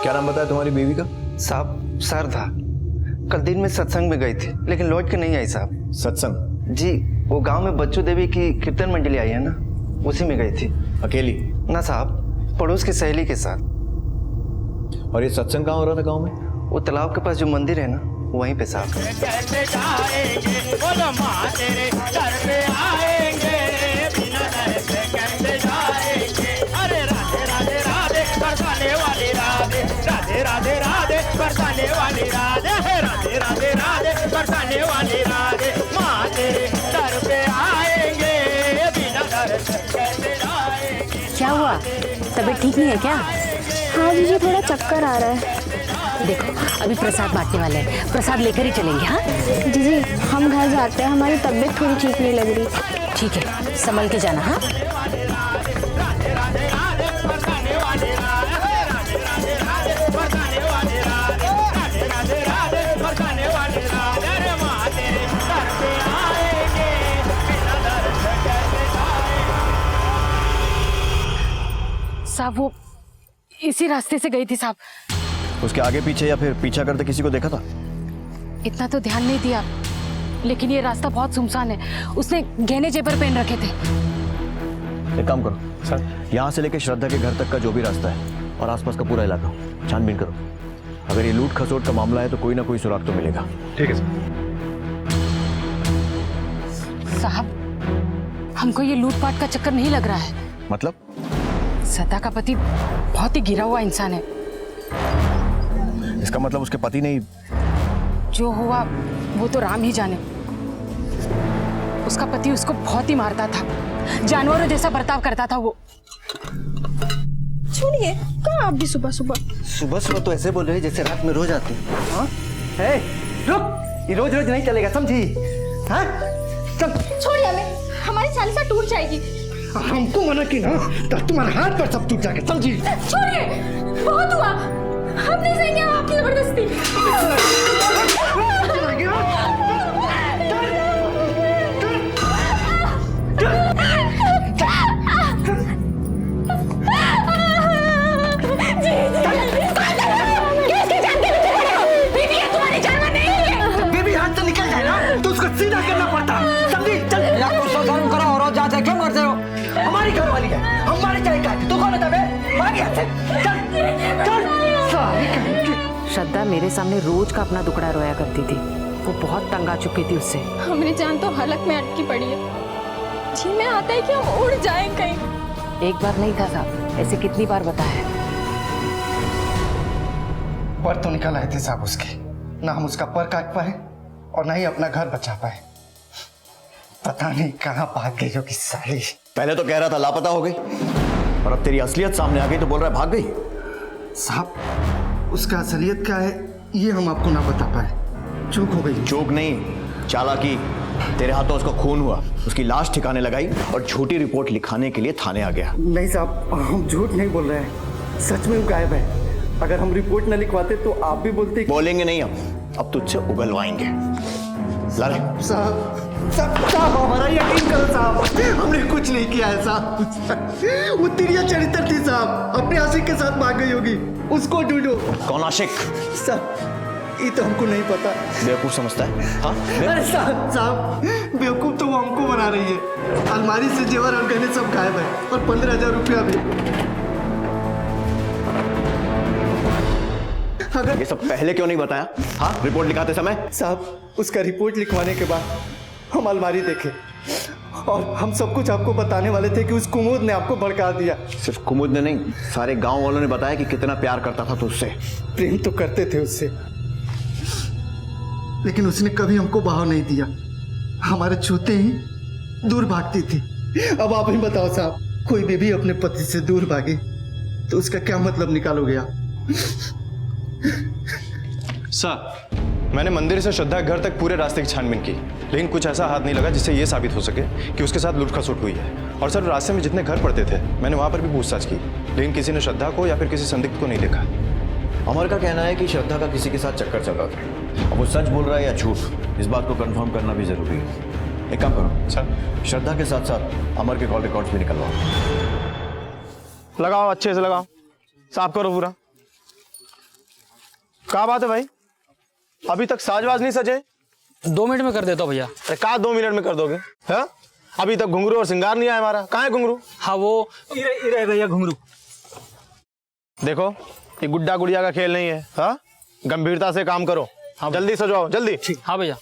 क्या नाम बताया तुम्हारी बीवी का? साहब सर था, कल दिन में सत्संग में गई थी लेकिन लौट के नहीं आई साहब। सत्संग? जी, वो गांव में बच्चू देवी की कीर्तन मंडली आई है ना, उसी में गई थी। अकेली? ना साहब, पड़ोस की सहेली के साथ। और ये सत्संग कहाँ हो रहा था गांव में? वो तालाब के पास जो मंदिर है ना, वहीं पे साहब। राधे राधे बरसाने वाली राधे, राधे राधे राधे बरसाने वाली राधे, माँ तेरे दर पे आएंगे, बिना डर से कैसे आएंगे। क्या हुआ, तबीयत ठीक नहीं है क्या? हाँ जीजी, थोड़ा चक्कर आ रहा है। देखो अभी प्रसाद बांटने वाले हैं, प्रसाद लेकर ही चलेंगे। हाँ जीजी, हम घर जाते हैं, हमारी तबीयत थोड़ी ठीक नहीं लग रही। ठीक है, संभल के जाना। हाँ साहब, वो इसी रास्ते से गई थी साहब। उसके आगे पीछे या फिर पीछा करते किसी को देखा था? इतना तो ध्यान नहीं दिया, लेकिन ये रास्ता बहुत सुनसान है। उसने गहने जेवर पहन रखे थे। एक काम करो सर, यहाँ से लेकर श्रद्धा के घर तक का जो भी रास्ता है और आसपास का पूरा इलाका छानबीन करो। अगर ये लूट खसोट का मामला है तो कोई ना कोई सुराग तो मिलेगा। ठीक है सर। साहब, हमको ये लूटपाट का चक्कर नहीं लग रहा है। मतलब? श्रद्धा का पति बहुत ही गिरा हुआ इंसान है। इसका मतलब उसके पति ने जो हुआ वो तो राम ही जाने। उसका पति उसको बहुत ही मारता था, जानवरों जैसा बर्ताव करता था वो। सुनिए, कहाँ आप भी सुबह सुबह? सुबह सुबह तो ऐसे बोल रहे जैसे रात में रोज आती है। रुक, ये रोज रोज नहीं चलेगा, समझी? हाँ चल। छोड़िए हमें, हमारी चालीसा टूट जाएगी। हमको मना की ना तो तुम्हारे हाथ पर सब टूट जाएगा, समझी? छोड़िए, बहुत हुआ, हम नहीं सहेंगे आपकी जबरदस्ती। बेबी हाथ से निकल जाए ना तो उसको सीधा करना पड़ता, समझी? चल गुस्सा गर्म करो और जाते क्यों मरते हो? हमारी घर वाली है, हमारी जाएगा, तू कौन है? भाग यहाँ से, चल चल। श्रद्धा मेरे सामने रोज का अपना दुखड़ा रोया करती थी। वो बहुत तंग आ चुकी थी उससे। हमारी जान तो हलक में अटकी पड़ी है जी। मैं आता है कि हम उड़ जाएं कहीं। एक बार नहीं था साहब, ऐसे कितनी बार बताया है। पर तो निकल आए थे साहब उसके, ना हम उसका पर काट पाए और ना ही अपना घर बचा पाए। पता नहीं कहाँ भाग गई होगी साली। पहले तो कह रहा था लापता हो गई और अब तेरी असलियत सामने आ गई तो बोल रहा है भाग गई। साहब, उसका असलियत क्या है ये हम आपको ना बता पाए। चूक हो गई। चूक नहीं, चालाकी। तेरे हाथों उसका खून हुआ, उसकी लाश ठिकाने लगाई और झूठी रिपोर्ट लिखाने के लिए थाने आ गया। नहीं साहब, हम झूठ नहीं बोल रहे हैं, सच में वो गायब है। अगर हम रिपोर्ट न लिखवाते तो आप भी बोलते। बोलेंगे नहीं, अब तुझसे उगलवाएंगे। लाले साहब हमारा यकीन करो साहब, हमने कुछ नहीं किया है साहब। वो तिरिया चरित्र थी साहब, अपने आशिक के साथ भाग गई होगी, उसको ढूंढो। कौन आशिक? साहब ये तो हमको नहीं पता। बेवकूफ समझता है? हाँ? अरे साहब बेवकूफ तो वो हमको बना रही है। अलमारी से जेवर और गहने सब गायब है और 15,000 रुपया भी। अगर ये सब पहले क्यों नहीं बताया? हाँ, रिपोर्ट लिखाते समय? साहब उसका रिपोर्ट लिखवाने के बाद हम अलमारी देखे और हम सब कुछ आपको बताने वाले थे कि उस कुमुद ने आपको भड़का दिया। सिर्फ कुमुद ने नहीं, सारे गांव वालों ने बताया कि कितना प्यार करता था तुझसे। प्रेम तो करते थे उससे, लेकिन उसने कभी हमको बहाव नहीं दिया। हमारे छूते ही दूर भागती थी। अब आप ही बताओ साहब, कोई बेबी अपने पति से दूर भागे तो उसका क्या मतलब निकालोगे आप? सर, मैंने मंदिर से श्रद्धा के घर तक पूरे रास्ते की छानबीन की, लेकिन कुछ ऐसा हाथ नहीं लगा जिससे ये साबित हो सके कि उसके साथ लूट खसोट हुई है। और सर, रास्ते में जितने घर पड़ते थे मैंने वहां पर भी पूछताछ की, लेकिन किसी ने श्रद्धा को या फिर किसी संदिग्ध को नहीं देखा। अमर का कहना है कि श्रद्धा का किसी के साथ चक्कर चल रहा था। अब वो सच बोल रहा है या झूठ, इस बात को कंफर्म करना भी जरूरी है। एक काम करो सर, श्रद्धा के साथ साथ अमर के कॉल रिकॉर्ड्स भी निकलवाओ। लगाओ, अच्छे से लगाओ, साफ करो पूरा। क्या बात है भाई, अभी तक साजवाज नहीं सजे? 2 मिनट में कर देता हूँ भैया। अरे कहा 2 मिनट में कर दोगे? हाँ, अभी तक घुंघरू और सिंगार नहीं आया हमारा। कहाँ है घुंघरू? हाँ वो इरे भैया घुंघरू। देखो ये गुड्डा गुड़िया का खेल नहीं है। हाँ, गंभीरता से काम करो। हाँ, जल्दी सजाओ जल्दी। हाँ भैया।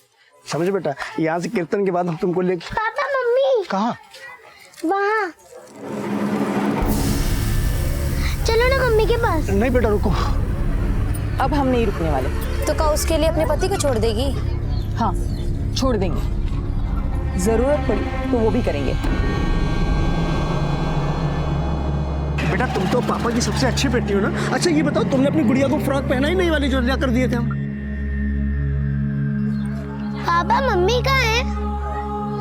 समझ बेटा, यहाँ से कीर्तन के बाद हम तुमको लेके। पापा मम्मी कहाँ? वहाँ चलो ना मम्मी के पास। नहीं बेटा रुको। अब हम नहीं रुकने वाले। तो क्या उसके लिए अपने पति को छोड़ देगी? हाँ, छोड़ देंगे। जरूरत पड़ी तो वो भी करेंगे। बेटा तुम तो पापा की सबसे अच्छी बेटी हो ना। अच्छा ये बताओ, तुमने अपनी गुड़िया को फ्रॉक पहना ही नहीं वाली जो लिया कर दिए थे हम? पापा मम्मी कहाँ है?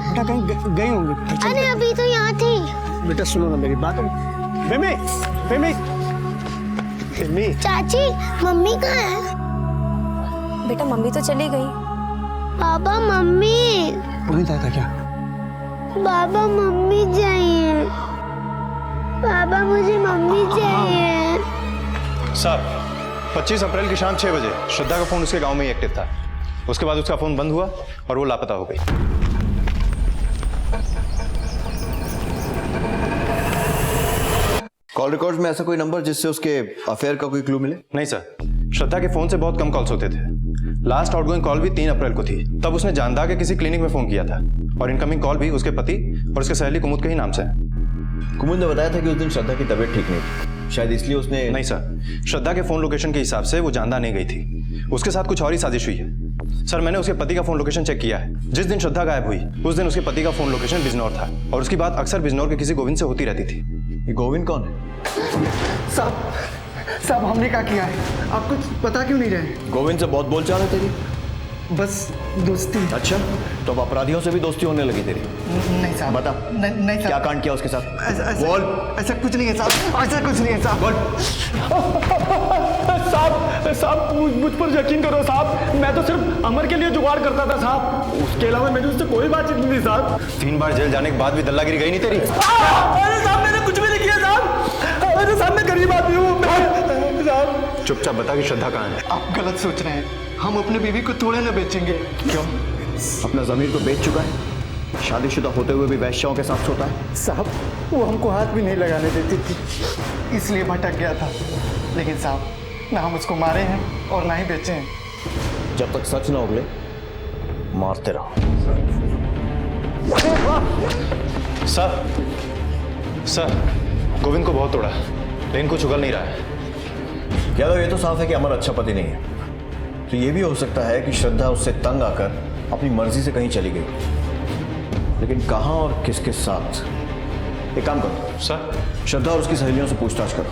बेटा कहीं गई होंगी। अरे अभी तो यहाँ थी। बेटा सुनो ना मेरी बात। बेमी बेमी बेमी। चाची मम्मी कहाँ है? बेटा मम्मी तो चली गई। Papa mummy. नहीं था क्या? पापा मम्मी चाहिए। पापा मुझे मम्मी चाहिए। साहब 25 अप्रैल की शाम 6 बजे श्रद्धा का फोन उसके गांव में ही एक्टिव था। उसके बाद उसका फोन बंद हुआ और वो लापता हो गई। कॉल रिकॉर्ड्स में ऐसा कोई नंबर जिससे उसके अफेयर का कोई क्लू मिले? नहीं सर, श्रद्धा के फोन से बहुत कम कॉल्स होते थे। लास्ट आउटगोइंग कॉल भी 3 अप्रैल को थी। तब उसने जानदा के किसी क्लिनिक में फोन किया था और इनकमिंग कॉल भी उसके पति और उसके सहेली कुमुद के ही नाम से है। कुमुद ने बताया था कि उस दिन श्रद्धा की तबीयत ठीक नहीं थी, शायद इसलिए उसने। नहीं सर, श्रद्धा के फोन लोकेशन के हिसाब से वो जानदा नहीं गई थी। उसके साथ कुछ और ही साजिश हुई है। सर मैंने उसके पति का फोन लोकेशन चेक किया है। जिस दिन श्रद्धा गायब हुई उस दिन उसके पति का फोन लोकेशन बिजनौर था और उसकी बात अक्सर बिजनौर के किसी गोविंद से होती रहती थी। ये गोविंद कौन है? साहब हमने क्या किया है आपको पता क्यों नहीं रहे? गोविंद से बहुत बोलचाल है तेरी? बस दोस्ती। अच्छा, तो अब अपराधियों से भी दोस्ती होने लगी तेरी? नहीं साहब। बता नहीं क्या साहब। कांड किया उसके साथ? बोल। ऐसा कुछ नहीं है साहब, ऐसा कुछ नहीं है साहब। बोल। साहब मुझ पर यकीन करो साहब, मैं तो सिर्फ अमर के लिए जुगाड़ करता था साहब, उसके अलावा मेरी उससे कोई बातचीत नहीं थी साहब। 3 बार जेल जाने के बाद भी दल्लागिरी गई नहीं तेरी? अरे साहब मैंने कुछ भी नहीं किया साहब। अरे साहब मैं गरीब आदमी हूँ साहब। चुपचाप बता कि श्रद्धा कहाँ है। आप गलत सोच रहे हैं। हम अपने बीवी को थोड़े ना बेचेंगे। क्यों? अपना जमीर तो बेच चुका है, शादीशुदा होते हुए भी वैश्याओं के साथ सोता है। साहब वो हमको हाथ भी नहीं लगाने देती थी, इसलिए भटक गया था। लेकिन साहब ना हम उसको मारे हैं और ना ही बेचे हैं। जब तक सच ना उगले मारते रहो। सर गोविंद को बहुत तोड़ा लेकिन कुछ उगल नहीं रहा है। क्या तो ये तो साफ है कि अमर अच्छा पति नहीं है। तो ये भी हो सकता है कि श्रद्धा उससे तंग आकर अपनी मर्जी से कहीं चली गई, लेकिन कहाँ और किसके साथ? एक काम करो सर, श्रद्धा और उसकी सहेलियों से पूछताछ करो,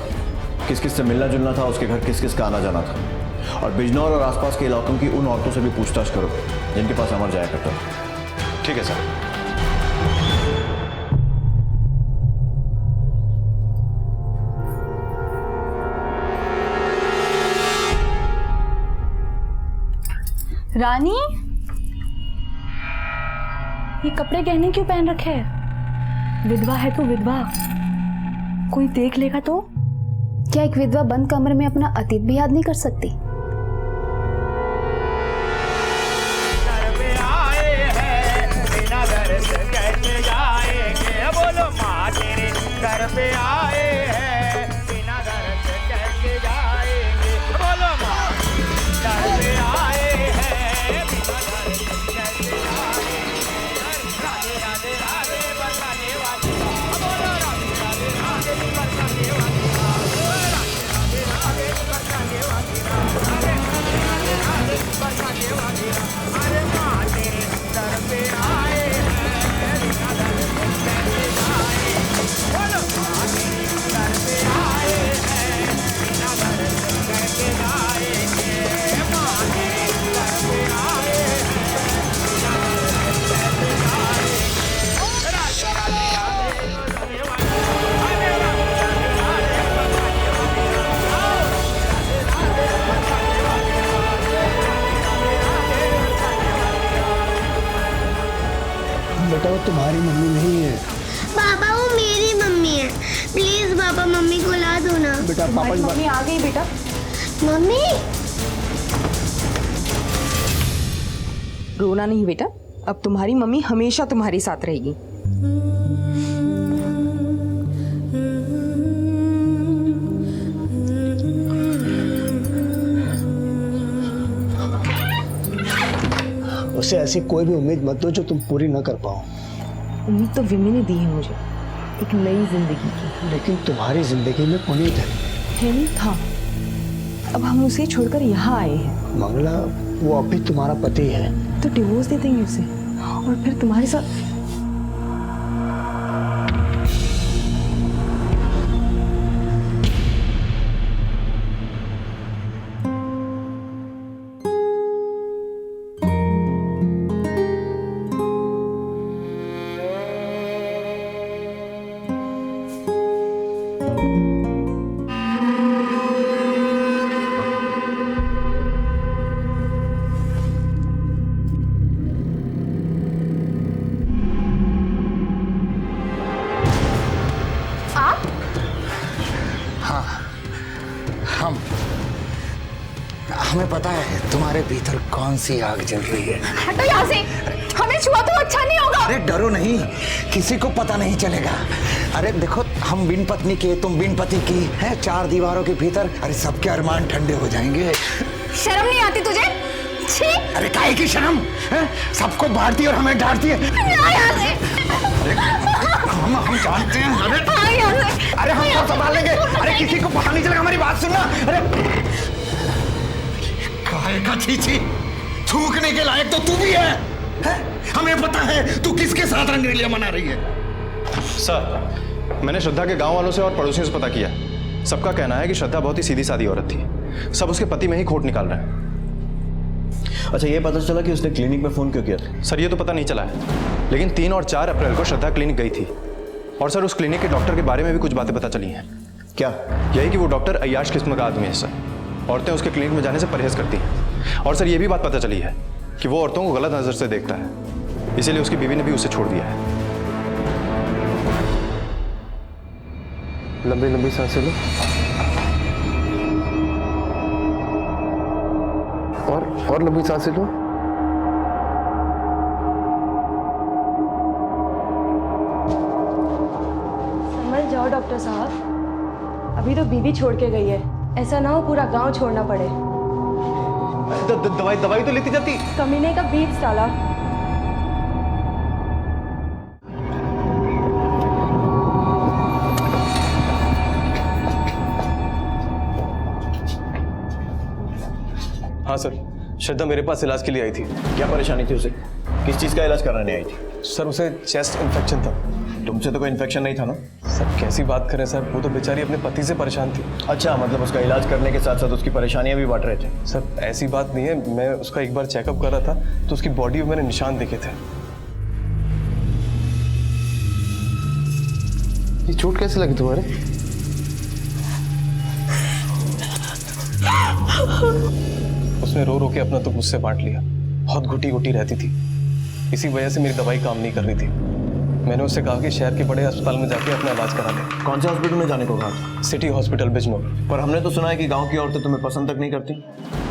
किस किस से मिलना जुलना था, उसके घर किस किस का आना जाना था। और बिजनौर और आसपास के इलाकों की उन औरतों से भी पूछताछ करो जिनके पास अमर जाया करता था। ठीक है सर। रानी, ये कपड़े गहने क्यों पहन रखे हैं? विधवा है तो विधवा, कोई देख लेगा तो? क्या एक विधवा बंद कमरे में अपना अतीत भी याद नहीं कर सकती? घर पे आए हैं बिना घर से कैसे जाएंगे, बोलो माँ तेरे घर पे आए हैं बिना घर से कैसे जाएंगे, बोलो माँ घर पे आए हैं बिना घर से कैसे जाएंगे। राधे राधे राधे बरसाने वाली, बोलो राधे राधे राधे बरसाने वाली, राधे राधे बरसाने वाली, राधे राधे बरसाने वाली। अरे माँ तेरे घर पे आए हैं बिना घर से कैसे जाएंगे, बोलो माँ तेरे घर पे आए हैं बिना घर से कैसे जाएंगे, माँ तेरे घर पे आए हैं बिना घर से कैसे जाएंगे। राधे राधे राधे बरसाने वाली, अरे राधे राधे राधे बरसाने वाली, आओ राधे राधे बरसाने वाली, बेटा वो तुम्हारी मम्मी नहीं है। पापा वो मेरी मम्मी है। प्लीज पापा मम्मी को ला दो ना। बेटा पापा की बात। मम्मी आ गई बेटा। मम्मी रोना नहीं बेटा, अब तुम्हारी मम्मी हमेशा तुम्हारे साथ रहेगी। उससे ऐसी कोई भी उम्मीद मत दो जो तुम पूरी ना कर पाओ। उम्मीद तो विमी ने दी है मुझे, एक नई जिंदगी की। लेकिन तुम्हारी जिंदगी में पुनीत है। नहीं था, अब हम उसे छोड़कर यहाँ आए हैं। मंगला, वो अब भी तुम्हारा पति है। तो डिवोर्स दे देंगे उसे और फिर तुम्हारे साथ। हमें पता है तुम्हारे भीतर कौन सी आग जल रही है। हटो यहाँ से, हमें छुआ तो अच्छा नहीं होगा। अरे डरो नहीं, किसी को पता नहीं चलेगा। अरे देखो, हम बिन पत्नी के, तुम बिन पति की है, 4 दीवारों के भीतर। अरे सबके अरमान ठंडे हो जाएंगे। शर्म नहीं आती तुझे? छी! अरे काहे की शर्म है? सबको बांटती और हमें डांटती है। हम जानते हैं। अरे हम सब संभाल लेंगे। अरे किसी को पता नहीं चलेगा, हमारी बात सुनना। अरे काहे का छी, थूकने के लायक तो तू भी है? हमें पता है तू किसके साथ रंगरेलियां मना रही है। सर, मैंने श्रद्धा के गांव वालों से और पड़ोसियों से पता किया। सबका कहना है कि श्रद्धा बहुत ही सीधी सादी औरत थी। सब उसके पति में ही खोट निकाल रहे हैं। अच्छा, ये पता चला कि उसने क्लिनिक में फोन क्यों किया था? सर, ये तो पता नहीं चला है, लेकिन 3 और 4 अप्रैल को श्रद्धा क्लिनिक गई थी। और सर, उस क्लिनिक के डॉक्टर के बारे में भी कुछ बातें पता चली हैं। क्या? यही कि वो डॉक्टर अय्याश किस्म का आदमी है सर। औरतें उसके क्लिनिक में जाने से परहेज करती हैं। और सर, ये भी बात पता चली है कि वो औरतों को गलत नजर से देखता है, इसीलिए उसकी बीवी ने भी उसे छोड़ दिया है। लंबी लंबी सांसें लो और लंबी सांसें लो। समझ जाओ डॉक्टर साहब, अभी तो बीवी छोड़ के गई है, ऐसा ना हो पूरा गांव छोड़ना पड़े। दवाई तो लेती जाती। कमीने का बीज डाला। हाँ सर, श्रद्धा मेरे पास इलाज के लिए आई थी। क्या परेशानी थी उसे? किस चीज का इलाज कराने आई थी? सर, उसे चेस्ट इन्फेक्शन था। तुमसे तो कोई इन्फेक्शन नहीं था ना? सर, कैसी बात करें सर, वो तो बेचारी अपने पति से परेशान थी। अच्छा, मतलब उसका इलाज करने के साथ साथ उसकी परेशानियां भी बांट रहे थे? सर, ऐसी बात नहीं है, मैं उसका एक बार चेकअप कर रहा था तो उसकी बॉडी में मैंने निशान देखे थे। ये चोट कैसे लगी तुम्हारे? उसने रो रो के अपना तो मुझसे बांट लिया। बहुत घुटी घुटी रहती थी, इसी वजह से मेरी दवाई काम नहीं कर रही थी। मैंने उससे कहा कि शहर के बड़े अस्पताल में जाके अपना इलाज करा ले। कौन से हॉस्पिटल में जाने को कहा था? City hospital Bijnor. पर हमने तो सुना है कि गांव की औरतें तुम्हें पसंद तक नहीं करती।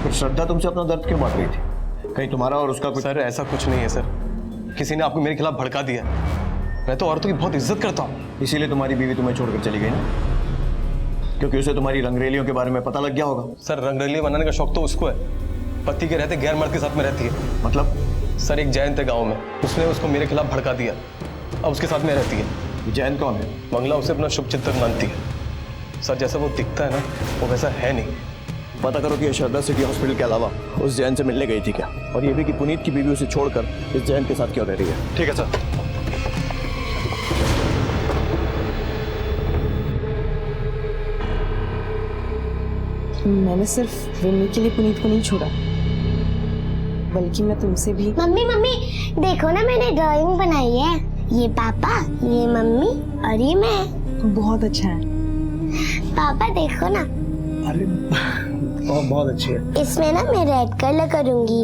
फिर श्रद्धा तुमसे अपना दर्द क्यों बांट रही थी? कहीं तुम्हारा और उसका कुछ? सर, ऐसा कुछ नहीं है सर, किसी ने आपको मेरे खिलाफ भड़का दिया। मैं तो औरतों की बहुत इज्जत करता हूँ। इसीलिए तुम्हारी बीवी तुम्हें छोड़कर चली गई ना? क्योंकि उसे तुम्हारी रंगरेलियों के बारे में पता लग गया होगा। सर, रंगरेलियां बनाने का शौक तो उसको है, पति के रहते गैर मर्द के साथ में रहती है। मतलब? सर, एक जैन थे गांव में, उसने उसको मेरे खिलाफ भड़का दिया, अब उसके साथ में रहती है। जैन कौन है? मंगला उसे अपना शुभ चिंतक मानती है। सर, जैसा वो दिखता है ना, वो वैसा है नहीं। पता करो कि श्रद्धा सिटी हॉस्पिटल के अलावा उस जैन से मिलने गई थी क्या? और ये भी कि पुनीत की बीवी उसे छोड़कर इस जैन के साथ क्यों रह रही है? ठीक है सर। मैंने सिर्फ विमी के लिए पुनीत को नहीं छोड़ा, बल्कि मैं तुमसे भी। मम्मी मम्मी देखो ना, मैंने ड्राइंग बनाई है। ये पापा, ये मम्मी और ये मैं। बहुत अच्छा है। पापा देखो ना। अरे बहुत अच्छी है। इसमें ना मैं रेड कलर करूंगी।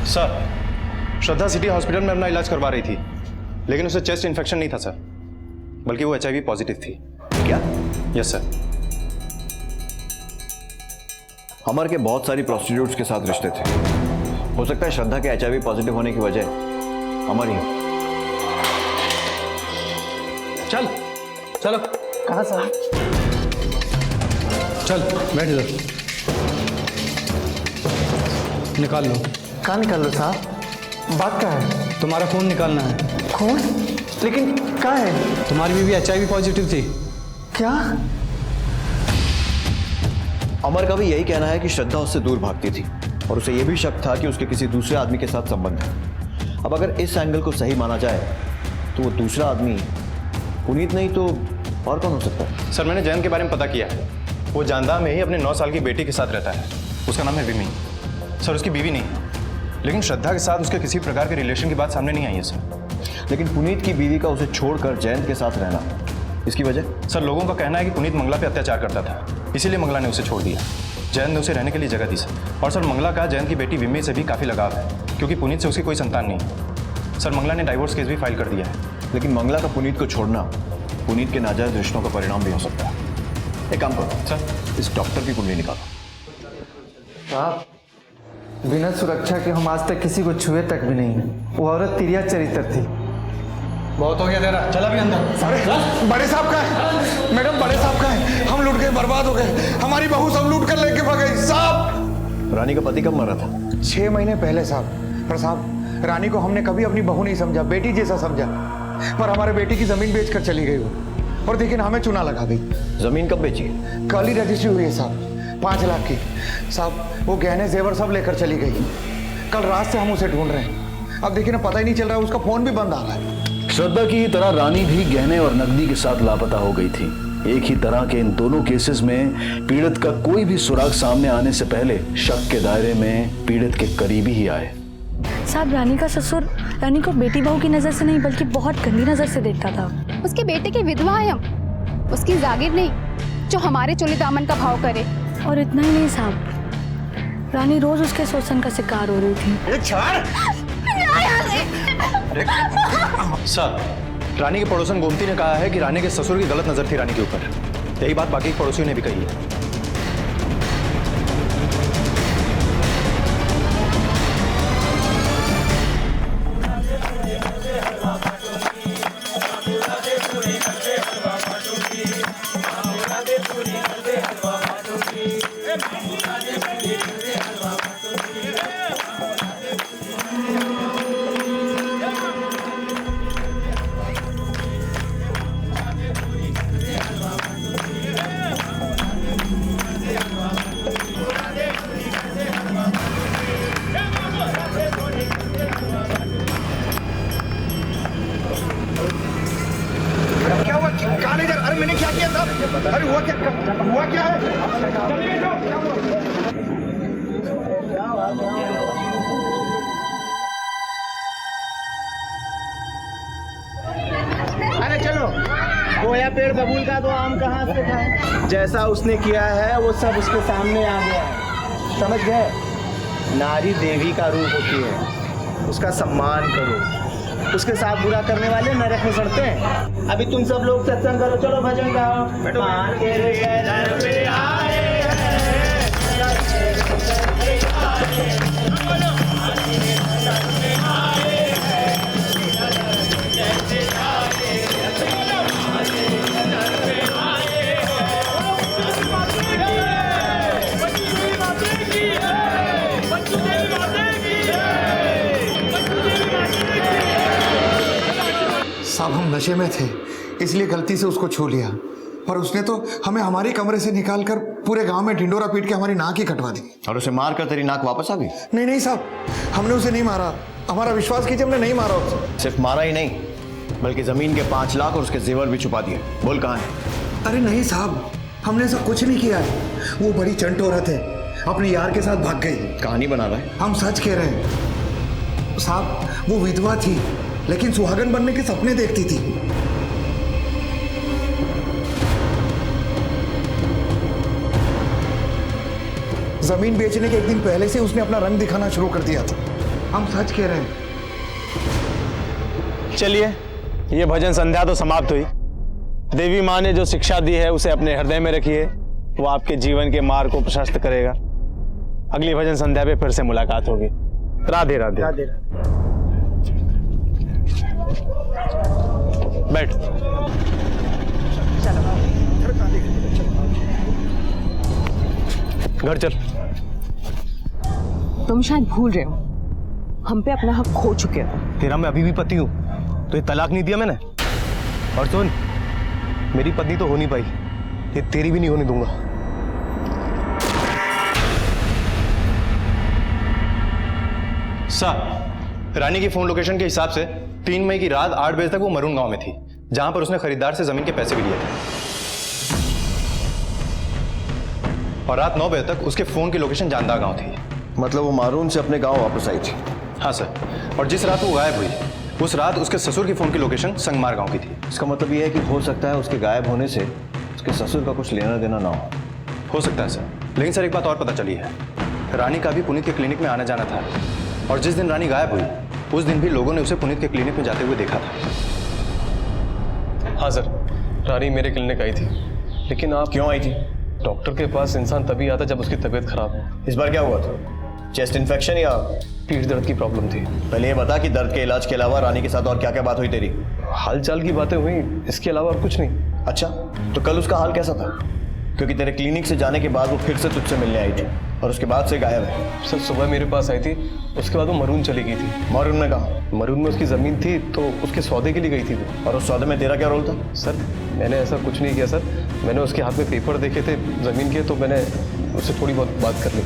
सर, श्रद्धा सिटी हॉस्पिटल में अपना इलाज करवा रही थी, लेकिन उसे चेस्ट इन्फेक्शन नहीं था सर, बल्कि वो HIV पॉजिटिव थी। क्या? Yes sir. अमर के बहुत सारी प्रोस्टिट्यूट्स के साथ रिश्ते थे। हो सकता है श्रद्धा के HIV पॉजिटिव होने की वजह अमर ही हो। चल चलो। कहाँ साहब? चल बैठ इधर, निकाल लो। कहाँ निकाल लो साहब? बात क्या है? तुम्हारा खून निकालना है। खून? लेकिन क्या है? तुम्हारी बीवी HIV पॉजिटिव थी। क्या? अमर का भी यही कहना है कि श्रद्धा उससे दूर भागती थी और उसे यह भी शक था कि उसके किसी दूसरे आदमी के साथ संबंध है। अब अगर इस एंगल को सही माना जाए तो वो दूसरा आदमी पुनीत नहीं तो और कौन हो सकता है? सर, मैंने जैन के बारे में पता किया है। वो जानदा में ही अपने 9 साल की बेटी के साथ रहता है। उसका नाम है विमी। सर, उसकी बीवी नहीं, लेकिन श्रद्धा के साथ उसके किसी प्रकार के रिलेशन की बात सामने नहीं आई है सर। लेकिन पुनीत की बीवी का उसे छोड़कर जयंत के साथ रहना, इसकी वजह? सर, लोगों का कहना है कि पुनीत मंगला पे अत्याचार करता था, इसीलिए मंगला ने उसे छोड़ दिया। जयंत ने उसे रहने के लिए जगह दी सर। और सर, मंगला का जयंत की बेटी विमी से भी काफ़ी लगाव है, क्योंकि पुनीत से उसकी कोई संतान नहीं। सर, मंगला ने डाइवोर्स केस भी फाइल कर दिया है। लेकिन मंगला का पुनीत को छोड़ना पुनीत के नाजायज रिश्तों का परिणाम भी हो सकता है। एक काम करो सर, इस डॉक्टर की कुंडली निकालो। साहब, बिना सुरक्षा के हम आज तक किसी को छुए तक भी नहीं। वो औरत तिरिया चरित्र थी। बहुत हो गया तेरा, चल अभी अंदर। अरे बड़े साहब का है, मैडम बड़े साहब का है। हम लूट के बर्बाद हो गए, हमारी बहू सब लूट कर लेके भाग गई साहब। रानी का पति कब मरा था? 6 महीने पहले साहब। पर साहब, रानी को हमने कभी अपनी बहू नहीं समझा, बेटी जैसा समझा। पर हमारे बेटी की जमीन बेचकर चली गई वो, और देखिए ना हमें चुना लगा गई। जमीन कब बेची है? कल ही रजिस्ट्री हुई है साहब, 5 लाख की। साहब, वो गहने जेवर सब लेकर चली गई। कल रात से हम उसे ढूंढ रहे हैं। अब देखिए ना, पता ही नहीं चल रहा है, उसका फोन भी बंद आ रहा है। श्रद्धा की तरह रानी भी गहने और नकदी के साथ लापता हो गई थी। एक ही तरह के इन दोनों केसेस में पीड़ित का कोई भी सुराग सामने आने से पहले शक के दायरे में पीड़ित के करीबी ही आए। साहब, रानी का ससुर रानी को बेटी बहू की नजर से नहीं बल्कि बहुत गंदी नजर से देखता था। उसके बेटे की विधवा है हम, उसकी जागीर नहीं जो हमारे चोले दामन का भाव करे। और इतना ही नहीं साहब, रानी रोज उसके शोषण का शिकार हो रही थी। सर, रानी के पड़ोसन गोमती ने कहा है कि रानी के ससुर की गलत नजर थी रानी के ऊपर। यही बात बाकी पड़ोसियों ने भी कही है। अरे मैंने क्या किया साहब? अरे हुआ क्या है? अरे चलो, गोया पेड़ बबूल का तो आम कहाँ से खाए। जैसा उसने किया है वो सब उसके सामने आ गया है, समझ गए? नारी देवी का रूप होती है, उसका सम्मान करो। उसके साथ बुरा करने वाले नरक में सड़ते हैं। अभी तुम सब लोग सत्संग करो, चलो भजन गाओ। माँ तेरे दर पे आए साहब, हम नशे में थे इसलिए गलती से उसको छू लिया, पर उसने तो हमें हमारे कमरे से निकालकर पूरे गांव में ढिंडोरा पीट के हमारी नाक ही कटवा दी। और उसे मार कर तेरी नाक वापस आ गई? नहीं नहीं साहब, हमने उसे नहीं मारा। हमारा विश्वास कीजिए, हमने नहीं मारा उसे। सिर्फ मारा ही नहीं, बल्कि जमीन के 5 लाख और उसके जेवर भी छुपा दिए। बोल कहाँ है? अरे नहीं साहब, हमने ऐसा कुछ नहीं किया है। वो बड़ी चंट औरत है, अपने यार के साथ भाग गई। कहानी बना रहा है? हम सच कह रहे हैं साहब। वो विधवा थी लेकिन सुहागन बनने के सपने देखती थी। जमीन बेचने के एक दिन पहले से उसने अपना रंग दिखाना शुरू कर दिया था। हम सच कह रहे हैं। चलिए, ये भजन संध्या तो समाप्त हुई। देवी माँ ने जो शिक्षा दी है उसे अपने हृदय में रखिए, वो आपके जीवन के मार्ग को प्रशस्त करेगा। अगली भजन संध्या पे फिर से मुलाकात होगी। राधे राधे। राधे। बैठ। घर चल। तुम शायद भूल रहे हो, हम पे अपना हक खो चुके हो। तेरा मैं अभी भी पति हूं, तो ये तलाक नहीं दिया मैंने। और सुन, मेरी पत्नी तो हो नहीं पाई, ये तेरी भी नहीं होने दूंगा। साहब, रानी की फोन लोकेशन के हिसाब से 3 मई की रात 8 बजे तक वो मरून गांव में थी, जहां पर उसने खरीदार से जमीन के पैसे भी लिए थे। और रात 9 बजे तक उसके फोन की लोकेशन जानदार गांव थी। मतलब वो मारून से अपने गांव वापस आई थी? हाँ सर। और जिस रात वो गायब हुई, उस रात उसके ससुर की फोन की लोकेशन संगमार गांव की थी। इसका मतलब ये है कि हो सकता है उसके गायब होने से उसके ससुर का कुछ लेना देना ना हो सकता है सर। लेकिन सर, एक बात और पता चली है, रानी का भी पुनीत के क्लिनिक में आना जाना था। और जिस दिन रानी गायब हुई, उस दिन भी लोगों ने उसे पुनीत के क्लिनिक में जाते हुए देखा था। हाँ सर, रानी मेरे क्लिनिक आई थी। लेकिन आप क्यों आई थी? डॉक्टर के पास इंसान तभी आता जब उसकी तबीयत खराब हो। इस बार क्या हुआ था? चेस्ट इन्फेक्शन या पीठ दर्द की प्रॉब्लम थी। पहले ये बता कि दर्द के इलाज के अलावा रानी के साथ और क्या क्या बात हुई तेरी? हालचाल की बातें हुई, इसके अलावा और कुछ नहीं। अच्छा, तो कल उसका हाल कैसा था? क्योंकि तेरे क्लिनिक से जाने के बाद वो फिर से तुझसे मिलने आई थी और उसके बाद से गायब है। सर, सुबह मेरे पास आई थी, उसके बाद वो मरून चली गई थी। मरून में कहाँ? मरून में उसकी ज़मीन थी, तो उसके सौदे के लिए गई थी वो। और उस सौदे में तेरा क्या रोल था? सर, मैंने ऐसा कुछ नहीं किया सर। मैंने उसके हाथ में पेपर देखे थे ज़मीन के, तो मैंने उससे थोड़ी बहुत बात कर ली।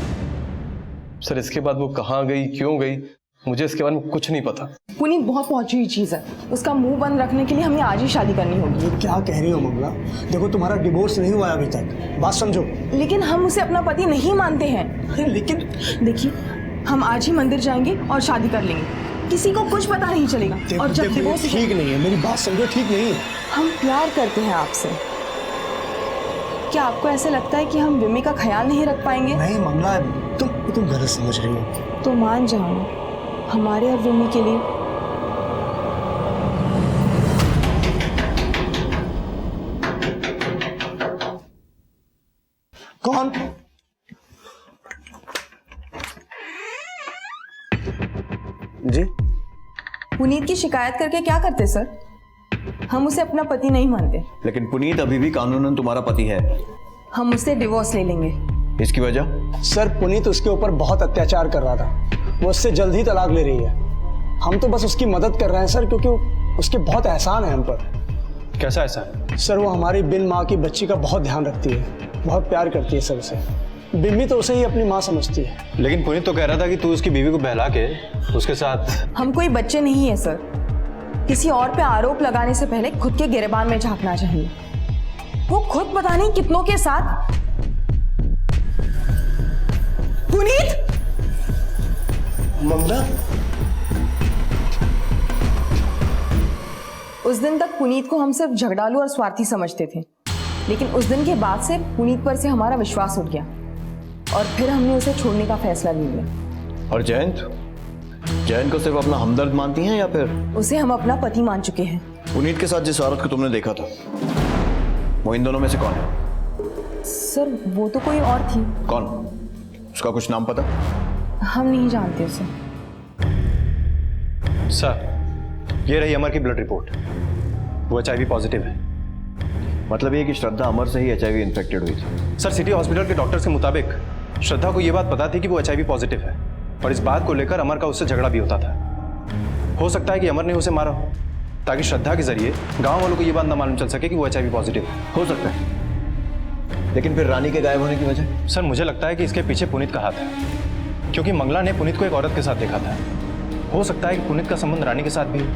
सर, इसके बाद वो कहाँ गई, क्यों गई, मुझे इसके बारे में कुछ नहीं पता। पुनीत बहुत पहुंची हुई चीज है, उसका मुंह बंद रखने के लिए हमें आज ही शादी करनी होगी। क्या कह रही हो मंगला? देखो, तुम्हारा डिवोर्स नहीं हुआ अभी तक, बात समझो। लेकिन हम उसे अपना पति नहीं मानते हैं। लेकिन देखिए, हम आज ही मंदिर जाएंगे और शादी कर लेंगे, किसी को कुछ पता नहीं चलेगा। और जब डिवोर्स ठीक नहीं है, मेरी बात समझो, ठीक नहीं है। हम प्यार करते हैं आपसे। क्या आपको ऐसे लगता है कि हम विमी का ख्याल नहीं रख पाएंगे? नहीं मंगला, तुम गलत समझ रही हो। तो मान जाओ, हमारे और विमी के लिए। कौन? जी? पुनीत की शिकायत करके क्या करते सर? हम उसे अपना पति नहीं मानते। लेकिन पुनीत अभी भी कानूनन तुम्हारा पति है। हम उससे डिवोर्स ले लेंगे। इसकी वजह? सर, पुनीत उसके ऊपर बहुत अत्याचार कर रहा था, वो उससे जल्द ही तलाक ले रही है। हम तो बस उसकी मदद कर रहे हैं सर, क्योंकि उसके बहुत एहसान है हम पर। कैसा एहसान? सर, वो हमारी बिन माँ की बच्ची का बहुत ध्यान रखती है, बहुत प्यार करती है सर उसे। बिम्मी तो उसे ही अपनी माँ समझती है। लेकिन पुनीत तो कह रहा था कि तू उसकी बीवी को बहला के उसके साथ। हम कोई बच्चे नहीं है सर, किसी और पे आरोप लगाने से पहले खुद के गिरेबान में झांकना चाहिए। वो खुद पता नहीं कितनों के साथ। पुनीत! मंगला, उस दिन तक पुनीत को हम सिर्फ झगड़ालू और स्वार्थी समझते थे, लेकिन उस दिन के बाद से पुनीत पर से हमारा विश्वास उठ गया और फिर हमने उसे छोड़ने का फैसला ले लिया। और जयंत को सिर्फ अपना हमदर्द मानती हैं या फिर? उसे हम अपना पति मान चुके हैं। पुनीत के साथ जिस औरत को तुमने देखा था, वो इन दोनों में से कौन है? सर, वो तो कोई और थी। कौन? उसका कुछ नाम पता? हम नहीं जानते उसे। सर, ये रही अमर की ब्लड रिपोर्ट, वो HIV पॉजिटिव है। मतलब ये कि श्रद्धा अमर से ही HIV इन्फेक्टेड हुई थी? सर, सिटी हॉस्पिटल के डॉक्टर्स के मुताबिक श्रद्धा को यह बात पता थी कि वो HIV पॉजिटिव है, और इस बात को लेकर अमर का उससे झगड़ा भी होता था। हो सकता है कि अमर ने उसे मारा हो ताकि श्रद्धा के जरिए गांव वालों को यह बात न मालूम चल सके कि वो HIV पॉजिटिव है। हो सकता है, लेकिन फिर रानी के गायब होने की वजह? सर, मुझे लगता है कि इसके पीछे पुनीत का हाथ है, क्योंकि मंगला ने पुनीत को एक औरत के साथ देखा था। हो सकता है कि पुनीत का संबंध रानी के साथ भी हो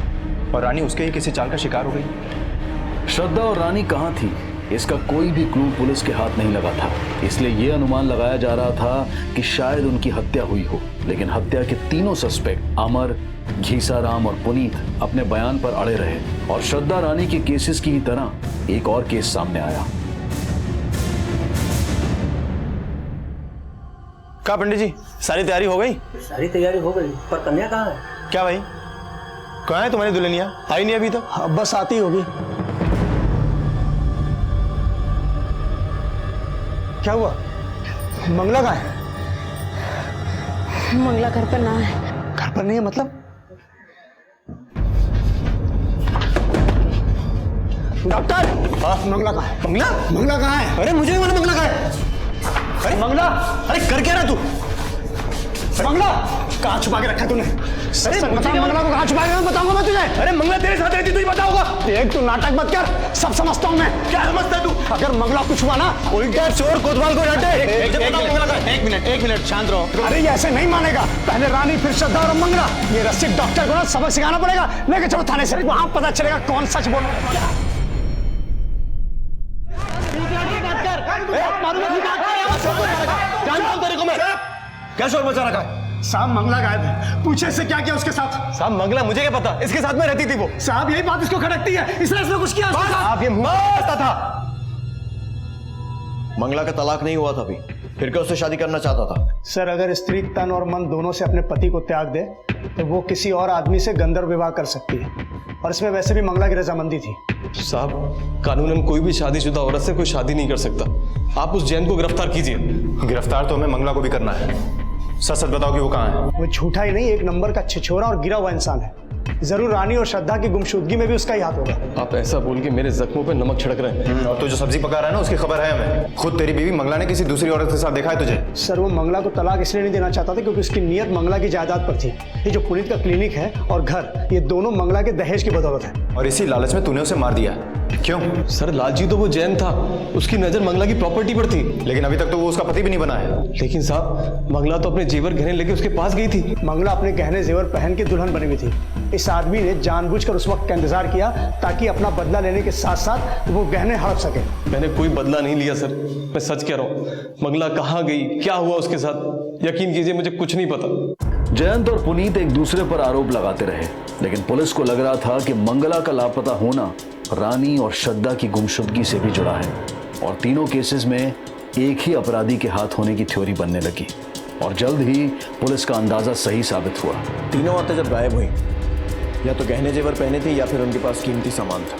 और रानी उसके ही किसी चाल का शिकार हो गई। श्रद्धा और रानी कहाँ थी, इसका कोई भी क्लू पुलिस के हाथ नहीं लगा था, इसलिए यह अनुमान लगाया जा रहा था कि शायद उनकी हत्या हुई हो। लेकिन हत्या के तीनों सस्पेक्ट अमर, घीसाराम और पुनीत अपने बयान पर अड़े रहे और श्रद्धा रानी के केसेस की ही तरह एक और केस सामने आया। क्या पंडित जी, सारी तैयारी हो गई? सारी तैयारी हो गई, पर कन्या कहाँ है? क्या भाई, कहाँ है तुम्हारी दुल्हनिया? आई नहीं अभी तक? अब बस आती होगी। क्या हुआ? मंगला कहाँ है? मंगला घर पर ना है। घर पर नहीं है मतलब? डॉक्टर! हाँ? मंगला कहाँ है? मंगला? मंगला कहाँ है? अरे मुझे भी मालूम मंगला कहाँ है। अरे मंगला! अरे कर क्या रहा तू? मंगला कहाँ छुपा के रखा तूने? अरे बता, मंगला को कहाँ छुपा के रखा? बताऊंगा मैं तुझे। अरे मंगला तेरे साथ रहती, तू ही बताओगा। एक तू नाटक मत कर, सब समझता हूँ मैं। क्या समझता है तू? अगर मंगला कुछ हुआ ना, उल्टा चोर कोतवाल को डांटे। एक मिनट शांत रहो। अरे ये ऐसे नहीं मानेगा। पहले रानी, फिर श्रद्धा और मंगला। ये रसिक डॉक्टर को ना सबक सिखाना पड़ेगा। लेके चलो थाने से, वहां पता चलेगा कौन सच बोल रहा है। क्या शोर मचा रखा है? साहब मंगला गायब है, पूछे से क्या किया उसके साथ? साहब मंगला मुझे क्या पता, इसके साथ में रहती थी वो। साहब यही बात इसको खटकती है, इसने इसने कुछ किया उसके साथ। आप ये मुंह था। मंगला का तलाक नहीं हुआ था अभी, फिर क्या उससे शादी करना चाहता था? सर अगर स्त्री तन और मन दोनों से अपने पति को त्याग दे तो वो किसी और आदमी से गंधर्व विवाह कर सकती है, और इसमें वैसे भी मंगला की रजामंदी थी। साहब कानूनन कोई भी शादीशुदा औरत से कोई शादी नहीं कर सकता। आप उस जैन को गिरफ्तार कीजिए। गिरफ्तार तो हमें मंगला को भी करना है। सच सच बताओ कि वो कहाँ है? वो झूठा ही नहीं, एक नंबर का छिछोरा और गिरा हुआ इंसान है। जरूर रानी और श्रद्धा की गुमशुदगी में भी उसका ही हाथ होगा। आप ऐसा बोल के मेरे जख्मों पे नमक छिड़क रहे हैं। और तो जो सब्जी पका रहा है ना, उसकी खबर है हमें। खुद तेरी बीवी मंगला ने किसी दूसरी औरत के साथ देखा है तुझे? सर वो मंगला को तलाक इसलिए नहीं देना चाहता था क्योंकि उसकी नीयत मंगला की जायदाद पर थी। ये जो पुनीत का क्लिनिक है और घर, ये दोनों मंगला के दहेज की बदौलत है। और इसी लालच में तूने उसे मार दिया। क्यों? सर लालची तो वो जैन था, उसकी नजर मंगला की प्रॉपर्टी पर थी। लेकिन अभी तक तो वो उसका पति भी नहीं बना है। लेकिन साहब मंगला तो अपने जेवर गहने लेके उसके पास गई थी। मंगला अपने गहने जेवर पहन के दुल्हन बनी हुई थी। इस आदमी ने जानबूझकर उस वक्त का इंतजार किया ताकि अपना बदला लेने के साथ साथ वो गहने हड़प सके। मैंने कोई बदला नहीं लिया सर, मैं सच कह रहा हूँ। मंगला कहाँ गई, क्या हुआ उसके साथ, यकीन कीजिए मुझे कुछ नहीं पता। जयंत और पुनीत एक दूसरे पर आरोप लगाते रहे, लेकिन पुलिस को लग रहा था कि मंगला का लापता होना रानी और श्रद्धा की गुमशुदगी से भी जुड़ा है, और तीनों केसेस में एक ही अपराधी के हाथ होने की थ्योरी बनने लगी, और जल्द ही पुलिस का अंदाजा सही साबित हुआ। तीनों औरतें जब गायब हुई, या तो गहने जेवर पहने थे या फिर उनके पास कीमती सामान था।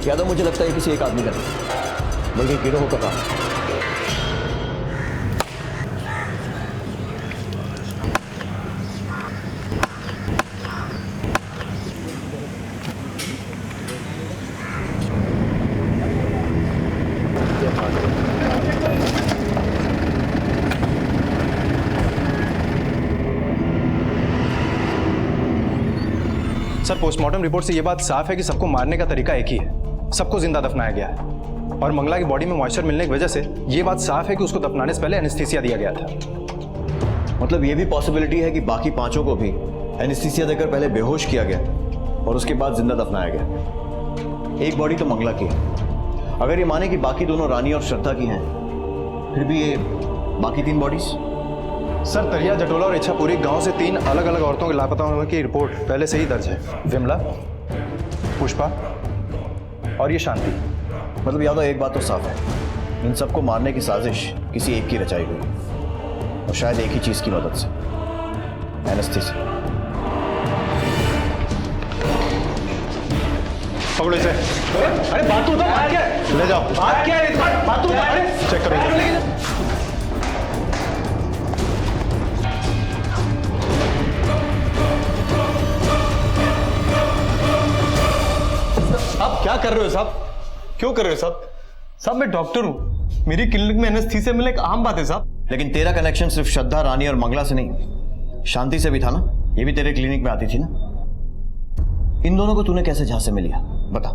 या तो मुझे लगता है किसी एक आदमी का नहीं, बल्कि गिरोह का काम। सर पोस्टमार्टम रिपोर्ट से यह बात साफ है कि सबको मारने का तरीका एक ही है, सबको जिंदा दफनाया गया है। और मंगला की बॉडी में मॉइस्चर मिलने की वजह से यह बात साफ है कि उसको दफनाने से पहले एनेस्थीसिया दिया गया था। मतलब यह भी पॉसिबिलिटी है कि बाकी पांचों को भी एनेस्थीसिया देकर पहले बेहोश किया गया और उसके बाद जिंदा दफनाया गया। एक बॉडी तो मंगला की है। अगर ये माने कि बाकी दोनों रानी और श्रद्धा की हैं, फिर भी ये बाकी तीन बॉडीज? सर तरिया, जटोला और इच्छापुरी गांव से 3 अलग अलग औरतों के लापता होने की रिपोर्ट पहले से ही दर्ज है। विमला, पुष्पा और ये शांति। मतलब या तो एक बात तो साफ है, इन सबको मारने की साजिश किसी एक की रचाई हुई, और शायद एक ही चीज की मदद से, एनेस्थीसिया। पकड़ो इसे। अरे बात तो बात क्या है? ले जाओ। बात क्या है? बात तो चेक करो। आप क्या कर रहे हो साहब? क्यों कर रहे हो साहब? साहब मैं डॉक्टर हूं, मेरी क्लिनिक में एनेस्थीसिया मिलना एक आम बात है साहब। लेकिन तेरा कनेक्शन सिर्फ श्रद्धा, रानी और मंगला से नहीं, शांति से भी था ना। ये भी तेरे क्लिनिक में आती थी ना। इन दोनों को तूने कैसे झांसे में लिया, बता।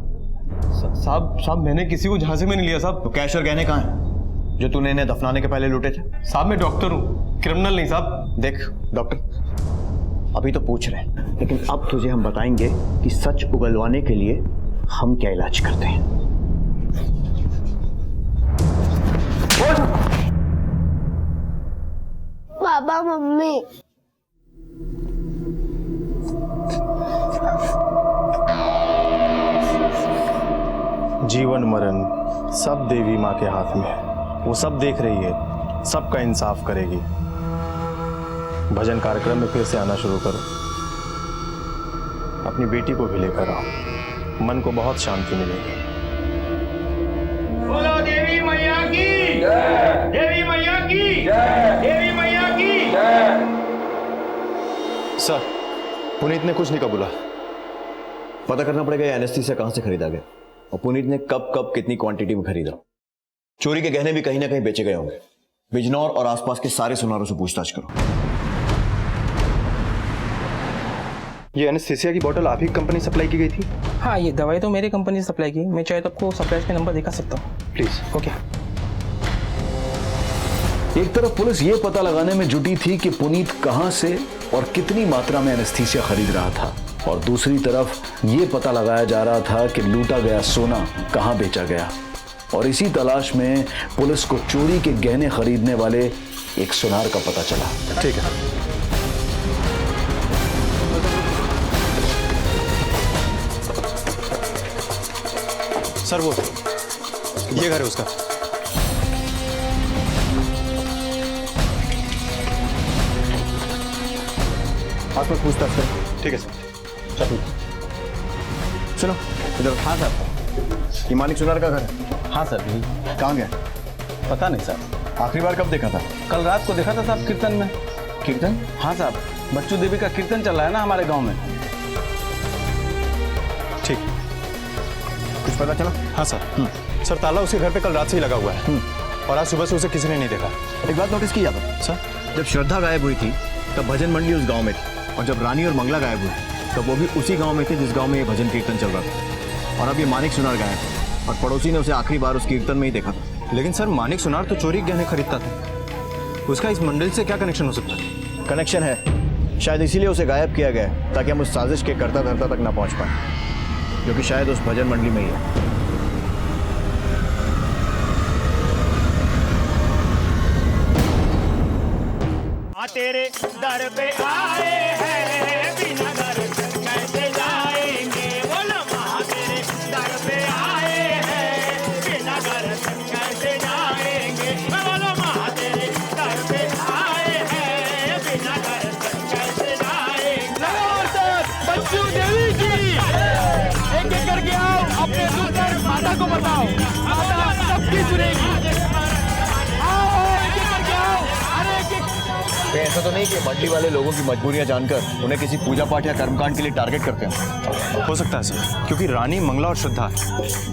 साहब मैंने किसी को झांसे में नहीं लिया साहब। तो कैश और गहने कहाँ हैं जो तूने इन्हें दफनाने के पहले लूटे थे? साहब मैं डॉक्टर हूं, क्रिमिनल नहीं साहब। देख डॉक्टर, अभी तो पूछ रहे हैं, लेकिन अब तुझे हम बताएंगे कि सच उगलवाने के लिए हम क्या इलाज करते हैं। पापा मम्मी, जीवन मरण सब देवी माँ के हाथ में है, वो सब देख रही है। सबका इंसाफ करेगी। भजन कार्यक्रम में फिर से आना शुरू करो, अपनी बेटी को भी लेकर आओ, मन को बहुत शांति मिलेगी। बोलो देवी मैया की जय, देवी मैया की जय, देवी मैया की जय। सर, पुनीत ने कुछ नहीं कबूला। पता करना पड़ेगा ये एनेस्थीसिया कहां से खरीदा गया और पुनीत ने कब कब कितनी क्वांटिटी में खरीदा। चोरी के गहने भी कहीं ना कहीं बेचे गए होंगे। बिजनौर और आसपास के सारे सुनारों से पूछताछ करो। ये एनेस्थीसिया की बोतल आप ही कंपनी सप्लाई की गई थी? हाँ, ये दवाई तो मेरी कंपनी से सप्लाई की। मैं चाहे तो आपको सप्लायर के नंबर दिखा सकता हूँ। प्लीज। ओके। एक तरफ पुलिस ये पता लगाने में जुटी थी कि पुनीत कहां से और कितनी मात्रा में एनेस्थीसिया खरीद रहा था, और दूसरी तरफ ये पता लगाया जा रहा था कि लूटा गया सोना कहां बेचा गया। और इसी तलाश में पुलिस को चोरी के गहने खरीदने वाले एक सुनार का पता चला। ठीक है। सर, वो ये घर है उसका। आसपास पूछताछ करो। ठीक है सर। चलो सुनो इधर। हाँ सर। ये मानिक सुनार का घर है? हाँ सर। कहाँ गया? पता नहीं सर। आखिरी बार कब देखा था? कल रात को देखा था साहब, कीर्तन में। कीर्तन? हाँ साहब, बच्चू देवी का कीर्तन चल रहा है ना हमारे गांव में। ठीक, कुछ पता चला? हाँ सर। सर, ताला उसके घर पे कल रात से ही लगा हुआ है और आज सुबह से उसे किसी ने नहीं देखा। एक बात नोटिस की आपने? सर, जब श्रद्धा गायब हुई थी तब भजन मंडली उस गांव में थी, और जब रानी और मंगला गायब हुई तब वो भी उसी गांव में थे जिस गांव में ये भजन कीर्तन चल रहा था। और अब ये मानिक सुनार गायब है और पड़ोसी ने उसे आखिरी बार उस कीर्तन में ही देखा था। लेकिन सर, मानिक सुनार तो चोरी के गहने खरीदता था, उसका इस मंडल से क्या कनेक्शन हो सकता है? कनेक्शन है, शायद इसीलिए उसे गायब किया गया है ताकि हम उस साजिश के कर्ता धर्ता तक ना पहुंच पाए, जो कि शायद उस भजन मंडली में ही है। तेरे दर पे आए हैं, बिना दर्शन कैसे जाएंगे। बोलो माँ, तेरे दर पे आए हैं, बिना दर्शन कैसे जाएंगे। बोलो माँ, तेरे दर पे आए हैं, बिना दर्शन कैसे जाएंगे। बच्चू देवी की एक एक करके आओ, अपने सुंदर माता को बताओ, माता सबकी सुनेगी। आओ, एक एक करके आओ। अरे एक एक। ऐसा तो नहीं कि मंडली वाले लोगों की मजबूरियां जानकर उन्हें किसी पूजा पाठ या कर्मकांड के लिए टारगेट करते हैं। हो सकता है सर, क्योंकि रानी, मंगला और श्रद्धा,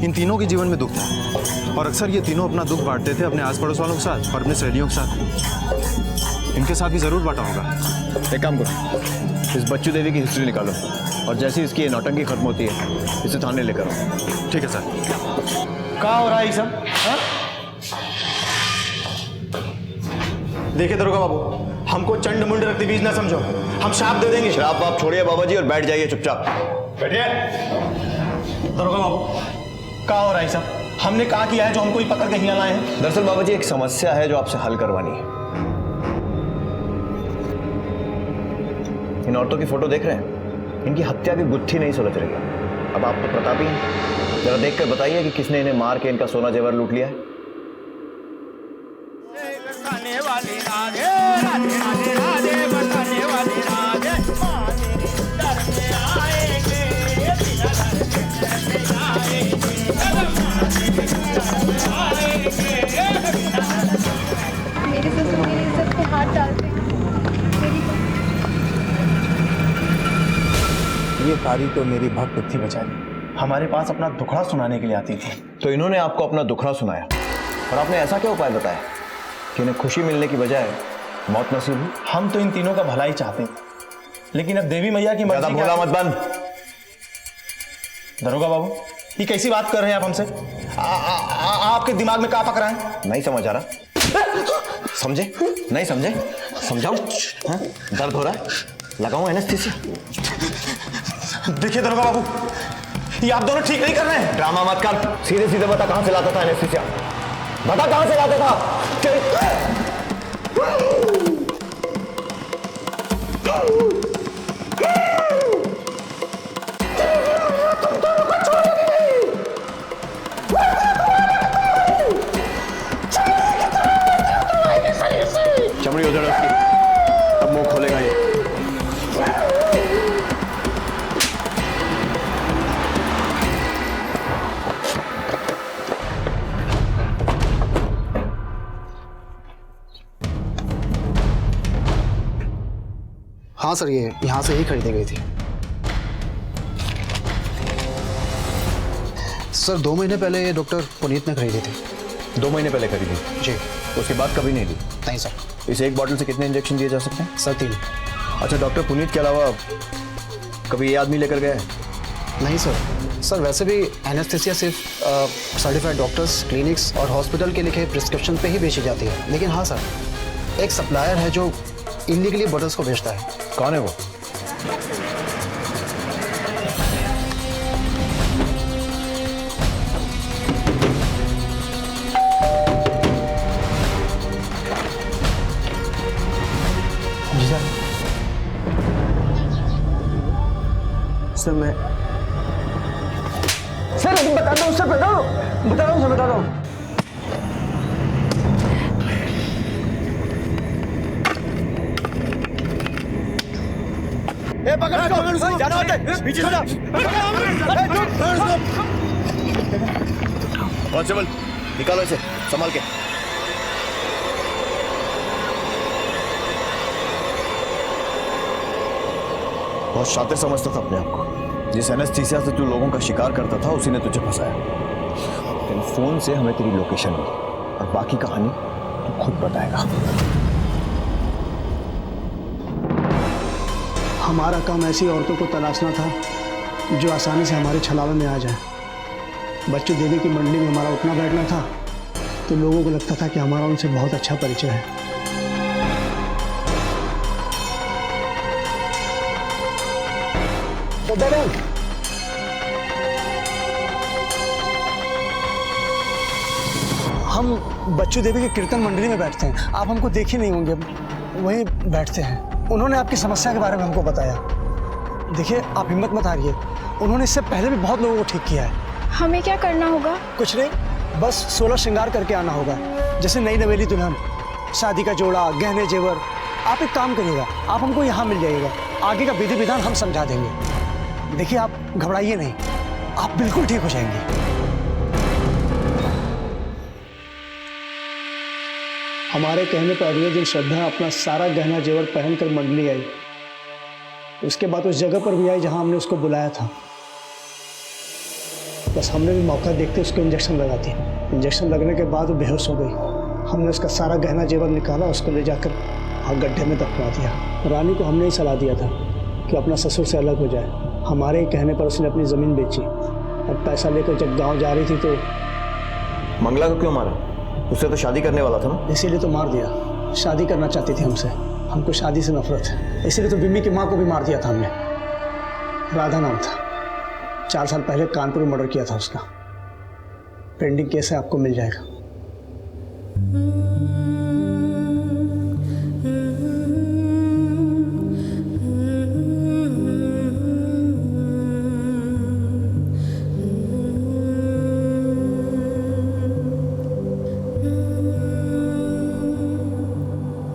इन तीनों के जीवन में दुख था और अक्सर ये तीनों अपना दुख बांटते थे अपने आस पड़ोस वालों के साथ और अपने सहेलियों के साथ। इनके साथ भी जरूर बांटा होगा। एक काम करो, इस बच्चू देवी की हिस्ट्री निकालो और जैसे इसकी ये नौटंकी खत्म होती है इसे थाने लेकर आओ। ठीक है सर। कहाँ हो रहा है ये सब? देखिए दरोगा बाबू, हमको चंड मुंड रखते बीज ना समझो, हम श्राप दे देंगे। श्राप आप छोड़िए बाबा जी और बैठ जाइए चुपचाप। बैठिए। दरोगा बाबू, कहाँ हो रहा है सब? हमने कहा किया है जो हमको ही पकड़ के हिला लाए हैं? दरअसल बाबा जी एक समस्या है जो आपसे हल करवानी है। इन औरतों की फोटो देख रहे हैं, इनकी हत्या की गुत्थी नहीं सुलझ रही है। अब आप तो प्रतापी हैं, जरा देख कर बताइए कि किसने इन्हें मार के इनका सोना जेवर लूट लिया है। बरसाने वाली राधे, राधे राधे राधे, बरसाने वाली राधे। माँ तेरे दर पे आएंगे, बिना दर्शन कैसे जाएंगे। माँ तेरे दर पे आएंगे, बिना दर्शन। मेरे ससुर मेरी इज्जत पे हाथ डालते हैं। ये कारी तो मेरी भक्त थी बेचारी, हमारे पास अपना दुखड़ा सुनाने के लिए आती थी। तो इन्होंने आपको अपना दुखड़ा सुनाया और आपने ऐसा क्या उपाय बताया कि इन्हें खुशी मिलने की बजाय मौत नसीब हुई? हम तो इन तीनों का भला ही चाहते थे, लेकिन अब देवी मैया की मर्जी। ज्यादा बोला मत बंद। दरोगा बाबू, ये कैसी बात कर रहे हैं आप हमसे? आपके दिमाग में क्या पक रहा है? नहीं समझ आ रहा। समझे? नहीं समझे? समझाऊं? हाँ? दर्द हो रहा है? लगाऊं एनेस्थीसिया? देखिए दरोगा बाबू, ये आप दोनों ठीक नहीं कर रहे हैं। ड्रामा मत कर, सीधे सीधे बता कहां से लाता था एनेस्थीसिया? बता कहां से लाता था? हाँ सर, ये यहाँ से ही खरीदी गई थी। सर 2 महीने पहले ये डॉक्टर पुनीत ने खरीदी थी। 2 महीने पहले खरीदी जी। उसके बाद कभी नहीं ली? नहीं सर। इस एक बॉटल से कितने इंजेक्शन दिए जा सकते हैं? सर 3। अच्छा, डॉक्टर पुनीत के अलावा कभी ये आदमी लेकर गए? नहीं सर वैसे भी एनेस्थेसिया सिर्फ सर्टिफाइड डॉक्टर्स, क्लिनिक्स और हॉस्पिटल के लिखे प्रिस्क्रिप्शन पे ही बेची जाती है। लेकिन हाँ सर, एक सप्लायर है जो इलीगली बॉटल्स को बेचता है। कौन है वो? जी सर मैं अभी बताता हूँ सर, बता रहा हूँ। पकड़ उसको, जाना होता है, पीछे से जा। कांस्टेबल, निकालो इसे, संभाल के। बहुत शातिर समझता था अपने आप को। जिस एनेस्थीसिया से तू लोगों का शिकार करता था, उसी ने तुझे फंसाया। लेकिन फोन से हमें तेरी लोकेशन मिली और बाकी कहानी तू खुद बताएगा। हमारा काम ऐसी औरतों को तलाशना था जो आसानी से हमारे छलावे में आ जाए। बच्चू देवी की मंडली में हमारा उठना बैठना था तो लोगों को लगता था कि हमारा उनसे बहुत अच्छा परिचय है। हम बच्चू देवी की कीर्तन मंडली में बैठते हैं। आप हमको देख ही नहीं होंगे, वहीं बैठते हैं। उन्होंने आपकी समस्या के बारे में हमको बताया। देखिए, आप हिम्मत मत हारिए, उन्होंने इससे पहले भी बहुत लोगों को ठीक किया है। हमें क्या करना होगा? कुछ नहीं, बस 16 श्रृंगार करके आना होगा, जैसे नई नवेली दुल्हन, शादी का जोड़ा, गहने जेवर। आप एक काम करिएगा, आप हमको यहाँ मिल जाइएगा, आगे का विधि विधान हम समझा देंगे। देखिए, आप घबराइए नहीं, आप बिल्कुल ठीक हो जाएंगे। हमारे कहने पर अगले दिन श्रद्धा अपना सारा गहना जेवर पहनकर मंडली आई। उसके बाद उस जगह पर भी आई जहां हमने उसको बुलाया था। बस हमने भी मौका देखते उसको इंजेक्शन लगा दिया। इंजेक्शन लगने के बाद वो बेहोश हो गई। हमने उसका सारा गहना जेवर निकाला, उसको ले जाकर गड्ढे में दफना दिया। रानी को हमने ही सलाह दिया था कि अपना ससुर से अलग हो जाए। हमारे ही कहने पर उसने अपनी ज़मीन बेची और पैसा लेकर जब गाँव जा रही थी तो। मंगला को क्यों मारा? उससे तो शादी करने वाला था ना। इसीलिए तो मार दिया। शादी करना चाहती थी हमसे, हमको शादी से नफरत है, इसीलिए तो बिम्मी की माँ को भी मार दिया था हमने। राधा नाम था, 4 साल पहले कानपुर में मर्डर किया था उसका। पेंडिंग केस है, आपको मिल जाएगा।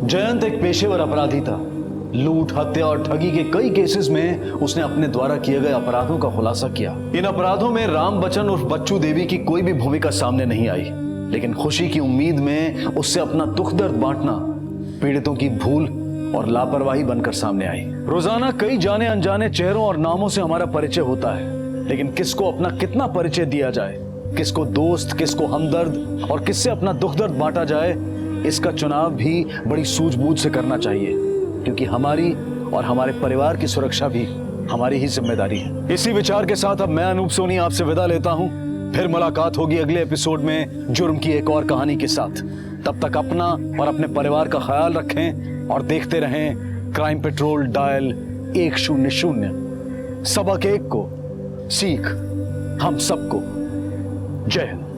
जयंत एक पेशेवर अपराधी था। लूट, हत्या और ठगी के कई केसेस में उसने अपने द्वारा किए गए अपराधों का खुलासा किया। इन अपराधों में राम बच्चन और बच्चू देवी की कोई भी भूमिका सामने नहीं आई, लेकिन खुशी की उम्मीद में उससे अपना दुख दर्द बांटना पीड़ितों की भूल और लापरवाही बनकर सामने आई। रोजाना कई जाने अनजाने चेहरों और नामों से हमारा परिचय होता है, लेकिन किसको अपना कितना परिचय दिया जाए, किसको दोस्त, किसको हमदर्द और किससे अपना दुख दर्द बांटा जाए, इसका चुनाव भी बड़ी सूझबूझ से करना चाहिए, क्योंकि हमारी और हमारे परिवार की सुरक्षा भी हमारी ही जिम्मेदारी है। इसी विचार के साथ अब मैं अनूप सोनी आपसे विदा लेता हूं। फिर मुलाकात होगी अगले एपिसोड में जुर्म की एक और कहानी के साथ। तब तक अपना और अपने परिवार का ख्याल रखें और देखते रहें क्राइम पेट्रोल डायल 100। सबक एक को, सीख हम सबको। जय हिंद।